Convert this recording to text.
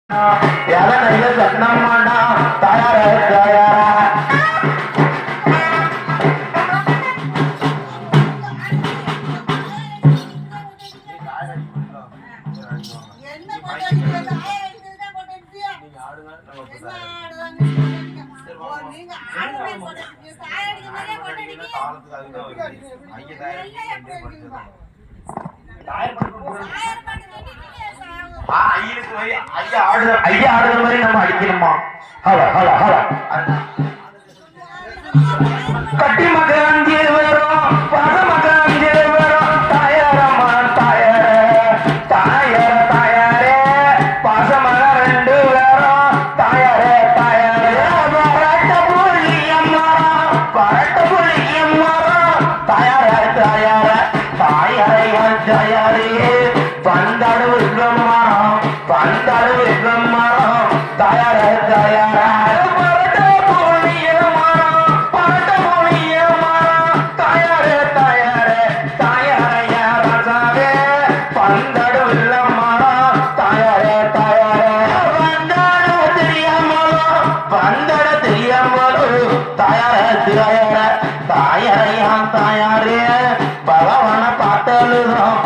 யார சத்தனம்மாடா தயார ஐயா ஆடுற மாதிரி நம்ம அடிக்கணுமா? கட்டி மகன் வரும் பச மகன் வரும் தாயாரம்மா தாயாரே பச மகன் ரெண்டு பேரும் தாயாரே பரட்ட புள்ளியம்மா தாயாரே பந்தாடு விக்ரமரம் தாயாரே பரட்ட புள்ளியம்மா தாயாரே ராசாவே பந்தாடு வில்லம்மா தாயாரே வந்தட தெரியாமலோ தாயாரே பகவான பார்த்தலுதான்